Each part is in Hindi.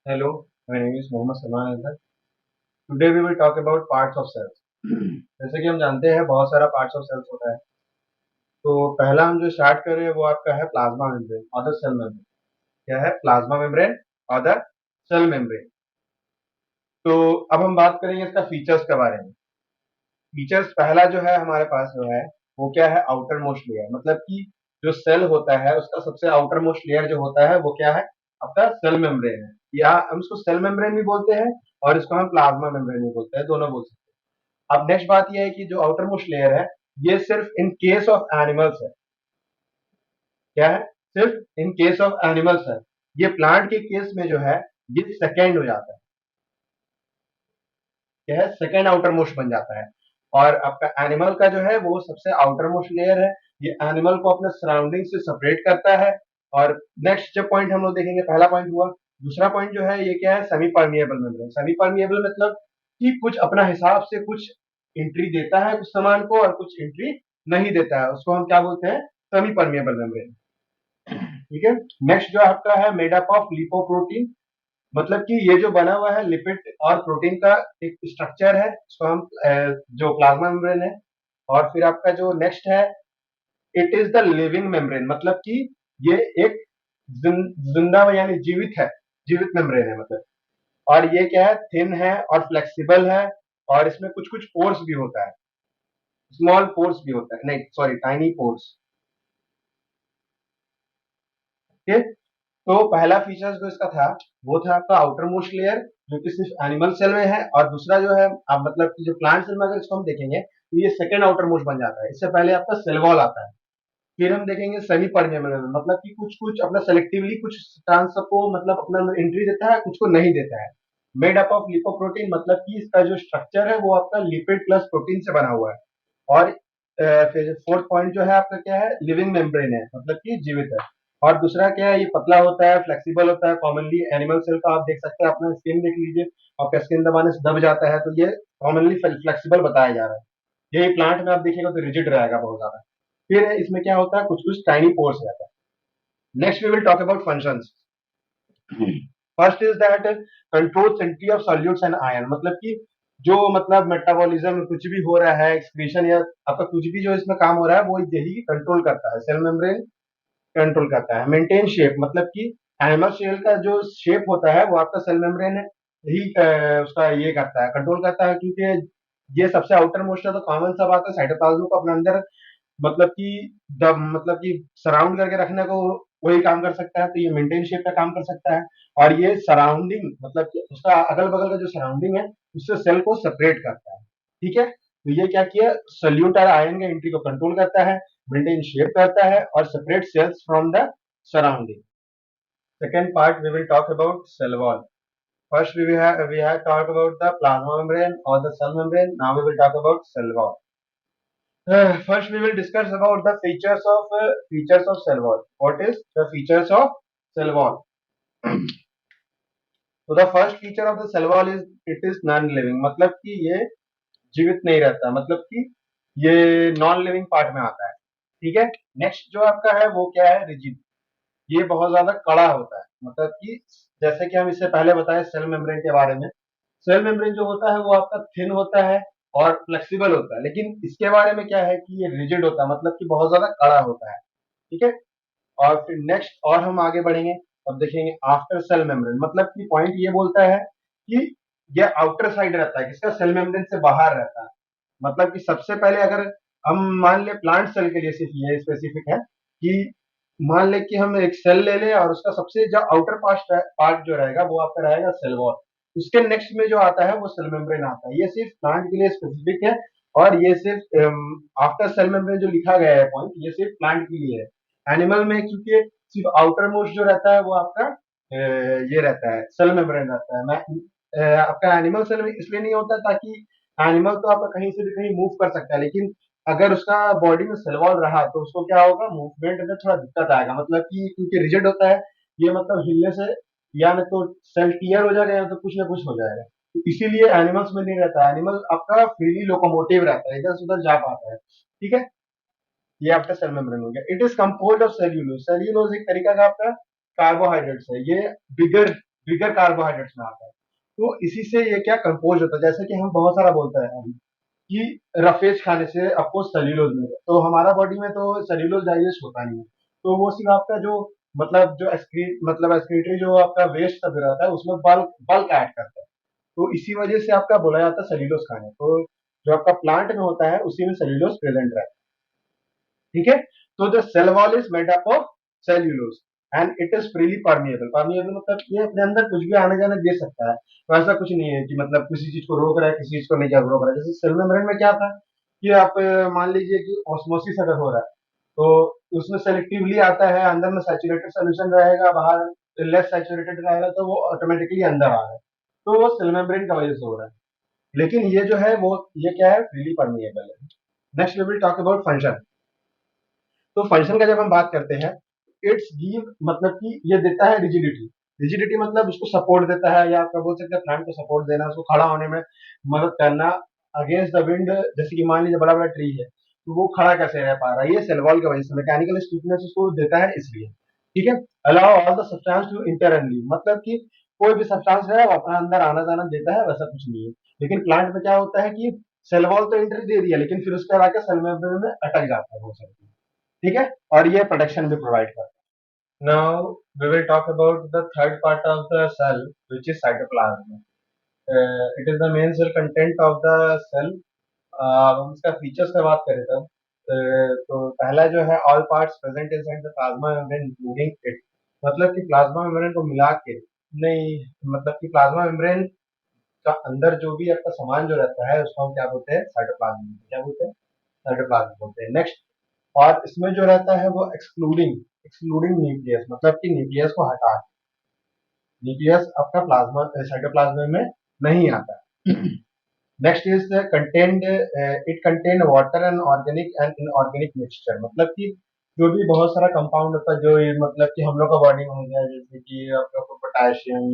Hello, my name is Mohammed Salman Azhar. Today we will talk about parts of cells. जैसे कि हम जानते हैं बहुत सारा पार्ट्स ऑफ सेल्स होता है। तो पहला हम जो स्टार्ट कर रहे हैं वो आपका है प्लाज्मा मेम्ब्रेन और द सेल मेम्ब्रेन। क्या है प्लाज्मा मेम्ब्रेन और द सेल मेम्ब्रेन। तो अब हम बात करेंगे इसका फीचर्स के बारे में। फीचर्स पहला जो है हमारे पास जो है वो क्या है आउटर मोस्ट लेयर, मतलब कि जो सेल होता है उसका सबसे आउटर मोस्ट लेयर जो होता है वो क्या है आपका सेल मेम्ब्रेन है, या हम इसको सेल मेम्ब्रेन भी बोलते हैं और इसको हम प्लाज्मा मेम्ब्रेन भी बोलते हैं, दोनों बोल सकते हैं। अब नेक्स्ट बात यह है कि जो आउटर मोस्ट लेयर है ये सिर्फ इन केस ऑफ एनिमल्स है। क्या है? सिर्फ इन केस ऑफ एनिमल्स है। ये प्लांट के केस में जो है ये सेकेंड हो जाता है। क्या है? सेकेंड आउटर मोस्ट बन जाता है। और आपका एनिमल का जो है वो सबसे आउटर मोस्ट लेयर है। ये एनिमल को अपने सराउंडिंग से सेपरेट करता है। और नेक्स्ट जो पॉइंट हम लोग देखेंगे, पहला पॉइंट हुआ। दूसरा पॉइंट जो है ये क्या है semi permeable membrane. Semi permeable मतलब कि कुछ अपना हिसाब से कुछ एंट्री देता है कुछ सामान को और कुछ एंट्री नहीं देता है, उसको हम क्या बोलते हैं सेमी परमिएबल मेम्ब्रेन। ठीक है। नेक्स्ट जो आपका है मेड अप ऑफ लिपोप्रोटीन, मतलब कि ये जो बना हुआ है लिपिड और प्रोटीन का एक स्ट्रक्चर है, इसको हम जो प्लाज्मा मेम्ब्रेन है। और फिर आपका जो नेक्स्ट है it is the living membrane, मतलब कि ये एक जिंदा यानी जीवित है, जीवित मेम्ब्रेन है मतलब। और ये क्या है थिन है और फ्लेक्सिबल है। और इसमें कुछ कुछ पोर्स भी होता है, स्मॉल पोर्स भी होता है, नहीं सॉरी टाइनी पोर्स। ठीक। तो पहला फीचर जो इसका था वो था आपका आउटर मोस्ट लेयर जो कि सिर्फ एनिमल सेल में है। और दूसरा जो है आप मतलब कि जो प्लांट सेल में अगर इसको हम देखेंगे तो ये सेकंड आउटर मोस्ट बन जाता है। इससे पहले आपका सेल वॉल आता है। फिर हम देखेंगे सेमी परमेबल, मतलब कि कुछ कुछ अपना सेलेक्टिवली कुछ ट्रांस को मतलब अपना एंट्री देता है, कुछ को नहीं देता है। मेड अप ऑफ लिपोप्रोटीन, मतलब कि इसका जो स्ट्रक्चर है वो आपका लिपिड प्लस प्रोटीन से बना हुआ है। और फिर फोर्थ पॉइंट जो है आपका क्या है लिविंग मेम्ब्रेन है, मतलब कि जीवित है। और दूसरा क्या है ये पतला होता है, फ्लेक्सिबल होता है। कॉमनली एनिमल सेल का आप देख सकते हैं, अपना स्किन देख लीजिए, आपका स्किन दबाने से दब जाता है, तो ये कॉमनली फ्लेक्सिबल बताया जा रहा है। यही प्लांट में आप देखिएगा तो रिजिड रहेगा बहुत ज्यादा। फिर इसमें क्या होता है कुछ कुछ टाइनी पोर्स रहता है। Next we will talk about functions. First is that control entry of solutes and ion, मतलब कि जो मतलब मेटाबॉलिज्म कुछ भी हो रहा है, एक्सक्रीशन या आपका कुछ भी जो इसमें काम हो रहा है वो यही कंट्रोल करता है, सेल मेम्ब्रेन कंट्रोल करता है। मेंटेन शेप, मतलब कि एनिमल सेल का जो शेप होता है वो आपका सेल मेम्ब्रेन है यही उसका ये करता है, कंट्रोल करता है, क्योंकि ये सबसे आउटर मोस्ट है। तो कॉमन सा बात है साइटोप्लाज्म को अपने अंदर मतलब कि मतलब कि सराउंड करके रखने को वही काम कर सकता है, तो ये मेंटेन शेप का काम कर सकता है। और ये सराउंडिंग मतलब कि उसका अगल बगल का जो सराउंडिंग है उससे सेल को सेपरेट करता है। ठीक है। तो ये क्या किया सोल्यूट और आयन के एंट्री को कंट्रोल करता है, मेंटेन शेप करता है और separate cells from the surrounding. Second part we will talk about cell wall. First we have talked about the plasma membrane or the cell membrane. Now we will talk about cell wall. First, we will discuss about the features of cell wall. What is the features of cell wall? So the first feature of the cell wall is it is non-living, मतलब कि ये जीवित नहीं रहता, मतलब कि ये नॉन लिविंग पार्ट में आता है। ठीक है। नेक्स्ट जो आपका है वो क्या है रिजिड। ये बहुत ज्यादा कड़ा होता है, मतलब कि जैसे कि हम इससे पहले बताए सेल मेम्ब्रेन के बारे में। सेल मेम्ब्रेन जो होता है वो आपका थिन होता है और फ्लेक्सिबल होता है, लेकिन इसके बारे में क्या है कि ये रिजिड होता है, मतलब कि बहुत ज्यादा कड़ा होता है। ठीक है। और फिर नेक्स्ट और हम आगे बढ़ेंगे, अब देखेंगे आफ्टर सेल मेम्ब्रेन, मतलब कि पॉइंट ये बोलता है कि ये आउटर साइड रहता है, किसका सेल मेम्ब्रेन से बाहर रहता है। मतलब कि सबसे पहले अगर हम मान ले प्लांट सेल के लिए सिर्फ ये स्पेसिफिक है कि मान ले कि हम एक सेल ले लें और उसका सबसे जो आउटर पार्ट जो रहेगा वो आपका रहेगा सेल वॉल। उसके नेक्स्ट में जो आता है वो सेल मेम्ब्रेन आता है। ये सिर्फ प्लांट के लिए स्पेसिफिक है। और ये सिर्फ आफ्टर सेल मेम्ब्रेन जो लिखा गया है पॉइंट ये सिर्फ प्लांट के लिए है। एनिमल में क्योंकि सिर्फ आउटर मोस्ट जो रहता है वो आपका ये रहता है सेल मेम्ब्रेन रहता है। आपका एनिमल सेल में इसलिए नहीं होता ताकि एनिमल तो आपका कहीं से भी कहीं मूव कर सकता है, लेकिन अगर उसका बॉडी में सेल वॉल रहा तो उसको क्या होगा मूवमेंट में थोड़ा दिक्कत आएगा, मतलब कि क्योंकि रिजिड होता है ये, मतलब हिलने से या न तो सेल टीयर हो जाएगा या तो कुछ ना कुछ हो जाएगा। तो इसीलिए एनिमल्स में नहीं रहता, एनिमल आपका फ्रीली लोकोमोटिव रहता है, इधर से उधर जा पाता है। ठीक है। ये आपका सेल मेम्ब्रेन हो गया। It is composed of cellulose. Cellulose एक तरीका का आपका कार्बोहाइड्रेट्स है। ये बिगर बिगर कार्बोहाइड्रेट्स में आता है। तो इसी से ये क्या कंपोज होता है, जैसे कि हम बहुत सारा बोलते हैं कि रफेज खाने से आपको सेल्यूलोज मिलेगा, तो हमारा बॉडी में तो सेल्यूलोज डाइजेस्ट होता नहीं है, तो वो सिर्फ आपका जो मतलब जो मतलब एक्सक्रीटरी जो आपका वेस्ट सब रहता है उसमें बल्क बल्क ऐड करता है, तो इसी वजह से आपका बोला जाता है सेल्यूलोज खाने, तो जो आपका प्लांट में होता है उसी में सेल्यूलोज प्रेजेंट रहता है। ठीक है, तो the cell wall is made up of cellulose and it is freely permeable. Permeable मतलब ये अपने अंदर कुछ भी आने जाने दे सकता है, तो ऐसा कुछ नहीं है कि मतलब किसी चीज को रोक रहा है किसी चीज को नहीं रोक रहा है। जैसे सेल मेम्ब्रेन में क्या था कि आप मान लीजिए कि ऑस्मोसिस अगर हो रहा है तो उसमें सेलेक्टिवली आता है, अंदर में सैचुरेटेड सोल्यूशन रहेगा, बाहर लेस सैचुरेटेड रहेगा, तो वो ऑटोमेटिकली अंदर आ रहा है, तो वो सेल मेम्ब्रेन की वजह से हो रहा है। लेकिन ये जो है वो ये क्या है, फ्रीली परमिएबल है। Next we will talk about function. तो फंक्शन का जब हम बात करते हैं, इट्स गिव मतलब कि ये देता है रिजिडिटी। रिजिडिटी मतलब उसको सपोर्ट देता है, या आप बोल सकते हैं प्लांट को सपोर्ट देना, उसको खड़ा होने में मदद करना अगेंस्ट द विंड। जैसे कि मान लीजिए बड़ा बड़ा ट्री है तो वो खड़ा कैसे रह पा रहा है, ये सेल वॉल की वजह से मैकेनिकल स्टिफनेस उसको देता है इसलिए। ठीक है, allow all the substance to enter and leave, मतलब कि कोई भी सब्सटेंस है वो अपना अंदर आना जाना देता है, वैसा कुछ नहीं है। लेकिन प्लांट में क्या होता है कि सेल वॉल तो एंट्री दे दिया लेकिन फिर उसके बाद आके सेल मेम्ब्रेन में अटक जाता है वो सब। ठीक है, और ये प्रोटेक्शन भी प्रोवाइड करता है। Now we will talk about the third part of the cell which is cytoplasm. It is the main cell content of the cell. हम इसका फीचर्स का बात करें तब तो पहला जो है all parts present inside the plasma membrane including it, मतलब कि प्लाज्मा मेम्ब्रेन को मिला के नहीं, मतलब कि प्लाज्मा मेम्ब्रेन का अंदर जो भी आपका सामान जो रहता है उसको हम क्या बोलते हैं, साइटोप्लाज्म, क्या बोलते हैं, साइटोप्लाज्म बोलते हैं। नेक्स्ट, और इसमें जो रहता है वो एक्सक्लूडिंग एक्सक्लूडिंग न्यूक्लियस, मतलब कि न्यूक्लियस को हटा, न्यूक्लियस आपका प्लाज्मा साइटोप्लाज्म में नहीं आता। Next is contained, it contain water and organic and inorganic mixture, मतलब कि जो भी बहुत सारा कंपाउंड होता है जो ये मतलब कि हम लोग का बॉडी में हो गया, जैसे कि आपका पोटेशियम,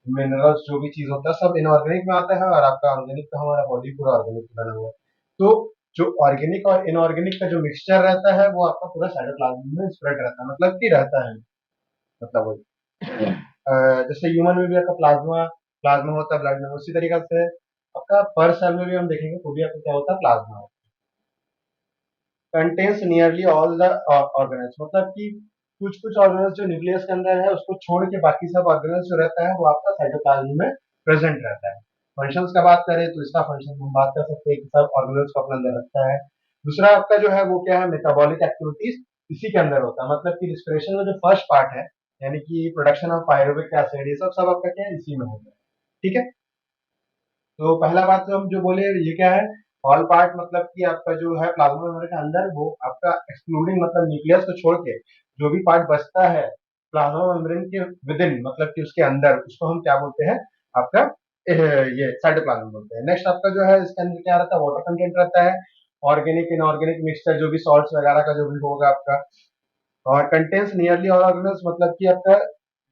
मिनरल्स, जो भी चीज होता है सब इनऑर्गेनिक में आता है, और आपका ऑर्गेनिक का हमारा बॉडी पूरा ऑर्गेनिक बना हुआ है। तो जो ऑर्गेनिक और इनऑर्गेनिक का जो मिक्सचर रहता है वो आपका पूरा साइटोप्लाज्म में स्प्रेड रहता है, मतलब कि रहता है, मतलब वही जैसे ह्यूमन में भी आपका प्लाज्मा प्लाज्मा होता है ब्लड में, उसी तरीके से आपका पर सेल में भी हम देखेंगे तो भी आपको क्या होता है, प्लाज्मा होता है। Contains nearly all the organelles, मतलब कि कुछ कुछ ऑर्गेनेल्स जो न्यूक्लियस के अंदर है उसको छोड़ के बाकी सब ऑर्गेनेल्स जो रहता है वो आपका साइटोप्लाज्म में प्रेजेंट रहता है। फंक्शंस का बात करें तो इसका फंक्शन हम बात कर सकते हैं कि सब ऑर्गेनेल्स को अपने अंदर रखता है। दूसरा आपका जो है वो क्या है, मेटाबॉलिक एक्टिविटीज इसी के अंदर होता है, मतलब कि रिस्पिरेशन का जो फर्स्ट पार्ट है यानी कि प्रोडक्शन ऑफ पायरुविक एसिड, ये सब सब आपका क्या है, इसी में होता है। ठीक है, तो पहला बात तो हम जो बोले ये क्या है, ऑल पार्ट, मतलब कि आपका जो है प्लाज्मा मेम्ब्रेन के अंदर वो आपका एक्सक्लूडिंग मतलब न्यूक्लियस को छोड़ के जो भी पार्ट बचता है प्लाज्मा मेम्ब्रेन के विद इन, मतलब कि उसके अंदर, उसको हम क्या बोलते हैं, आपका ये साइटोप्लाज्म बोलते हैं। नेक्स्ट आपका जो है इसके अंदर क्या रहता है, वाटर कंटेंट रहता है, ऑर्गेनिक इनऑर्गेनिक मिक्सचर जो भी सॉल्ट्स वगैरह का जो भी होगा आपका, और कंटेन्स नियरली ऑल ऑर्गेनल्स, मतलब कि आपका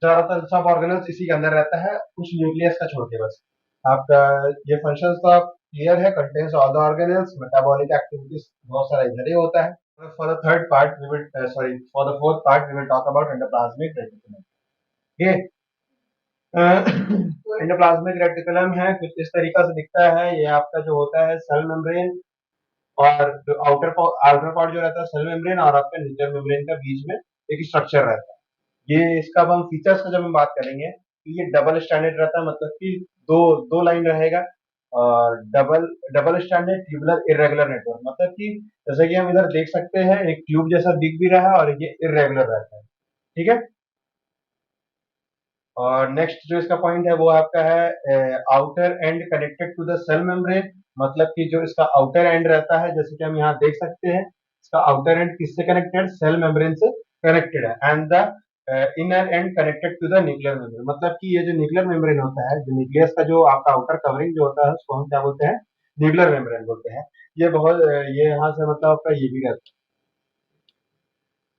ज्यादातर सब ऑर्गेनल्स इसी के अंदर रहता है कुछ न्यूक्लियस का छोड़ के बस। आपका ये फंक्शंस तो आप क्लियर है, contains all the organelles, metabolic activities बहुत सारा इधर ही होता है। For the third part we will sorry for the fourth part we will talk about endoplasmic reticulum. ये एंडोप्लाज्मिक रेटिकुलम है, कुछ इस तरीका से दिखता है, ये आपका जो होता है सेल मेम्ब्रेन, और जो आउटर पार्ट जो रहता है सेल मेम्ब्रेन और आपका न्यूक्लियर मेम्ब्रेन का बीच में एक स्ट्रक्चर रहता है। ये इसका अब हम फीचर्स का जब हम बात करेंगे तो ये डबल स्टैंडर्ड रहता है, मतलब कि दो दो लाइन रहेगा, और double double standard tubular irregular network, मतलब कि जैसे कि हम इधर देख सकते हैं एक ट्यूब जैसा दिख भी रहा है और ये इरेगुलर रहता है। ठीक है, और नेक्स्ट जो इसका पॉइंट है वो आपका है outer end connected to the cell membrane, मतलब कि जो इसका आउटर एंड रहता है जैसे कि हम यहाँ देख सकते हैं, इसका आउटर एंड किससे कनेक्टेड, सेल मेम्ब्रेन से कनेक्टेड है, and the inner end connected to the nuclear membrane, मतलब कि ये जो न्यूक्लियर मेम्ब्रेन होता है, जो न्यूक्लियस का जो आपका आउटर कवरिंग जो होता है उसको हम क्या बोलते हैं, न्यूक्लियर मेम्ब्रेन बोलते हैं। ये बहुत ये यहाँ से मतलब आपका ये भी रहता है,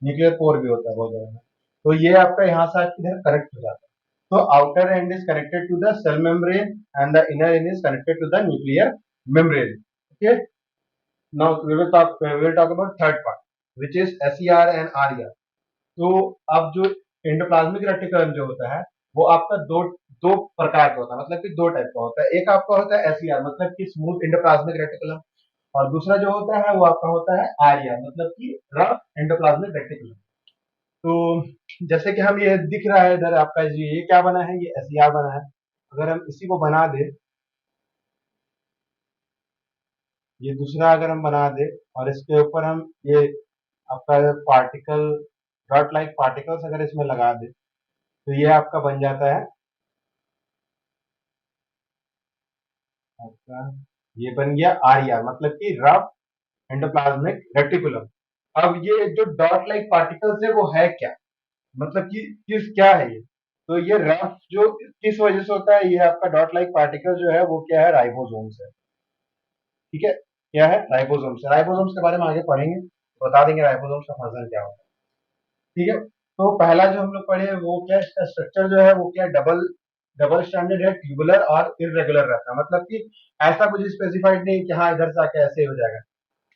न्यूक्लियर पोर भी होता है बहुत ज्यादा, तो ये आपका यहाँ से इधर कनेक्ट हो जाता है। So outer end is connected to the cell membrane and the inner end is connected to the nuclear membrane. Okay. Now we will talk about third part, which is SER and RER. तो अब जो एंडोप्लाज्मिक रेटिकुलम जो होता है वो आपका दो दो प्रकार का होता है, मतलब कि दो टाइप का होता है। एक आपका होता है एसईआर, मतलब कि स्मूथ एंडोप्लाज्मिक रेटिकुलम, और दूसरा जो होता है वो आपका होता है आरईआर, मतलब कि रफ एंडोप्लाज्मिक रेटिकुलम। तो जैसे कि हम ये दिख रहा है इधर आपका, ये क्या बना है, ये एसईआर बना है। अगर हम इसी को बना दे, ये दूसरा अगर हम बना दे और इसके ऊपर हम ये आपका पार्टिकल, डॉट लाइक पार्टिकल्स अगर इसमें लगा दे, तो ये आपका बन जाता है आपका, ये बन गया आरईआर, मतलब कि रफ एंडोप्लाज्मिक रेटिकुलम। अब ये जो डॉट लाइक पार्टिकल्स है वो है क्या, मतलब कि किस क्या है ये, तो ये रफ जो किस वजह से होता है, ये आपका डॉट लाइक पार्टिकल जो है वो क्या है, राइबोसोम्स है। ठीक है, क्या है, राइबोसोम्स। राइबोसोम्स के बारे में आगे पढ़ेंगे, बता देंगे राइबोसोम्स का फंक्शन क्या होता है। ठीक है, तो पहला जो हम लोग पढ़े वो क्या है, इसका स्ट्रक्चर जो है वो क्या है, डबल डबल स्टैंडर्ड है, ट्यूबुलर और इरेगुलर रहता है, मतलब कि ऐसा कुछ स्पेसिफाइड नहीं कि हाँ इधर से आके ऐसे हो जाएगा,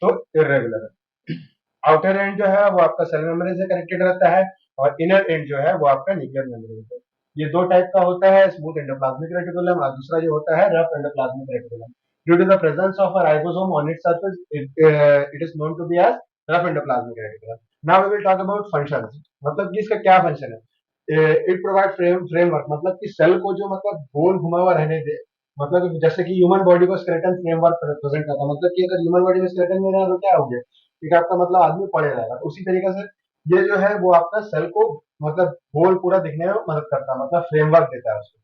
तो इरेगुलर है। आउटर एंड जो है वो आपका सेल मेम्ब्रेन से कनेक्टेड रहता है, और इनर एंड जो है वो आपका न्यूक्लियर मेम्ब्रेन से। ये दो टाइप का होता है, स्मूथ एंडोप्लाज्मिक रेटिकुलम, और दूसरा जो होता है rough endoplasmic reticulum. Due to the presence of a ribosome on its surface, it is known to be as rough endoplasmic reticulum. Now we will talk about functions, मतलब कि इसका क्या फंक्शन है। इट प्रोवाइड फ्रेमवर्क, मतलब कि सेल को जो मतलब गोल घुमा हुआ रहने दे, मतलब कि जैसे कि ह्यूमन बॉडी को स्केलेटन फ्रेमवर्क प्रेजेंट करता है, मतलब कि अगर ह्यूमन बॉडी में स्केलेटन नहीं रहा तो क्या हो गया, ठीक है, आपका मतलब आदमी पड़े रहेगा। तो उसी तरीके से ये जो है वो आपका सेल को मतलब होल पूरा दिखने में मदद करता है, मतलब फ्रेमवर्क देता है उसको।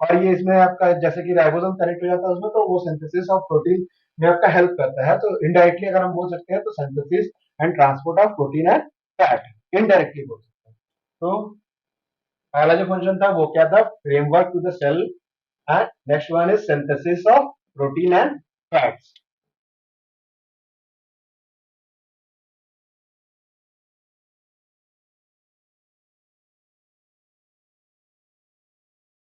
और ये इसमें आपका जैसे कि राइबोसोम कनेक्ट हो जाता है उसमें, तो वो सिंथेसिस ऑफ प्रोटीन में आपका हेल्प करता है। तो इनडायरेक्टली अगर हम बोल सकते हैं तो synthesis and transport of protein and fat, indirectly बोल सकते हैं। तो पहला जो फंक्शन था वो क्या था, framework to the cell, and next one is synthesis of protein and fats.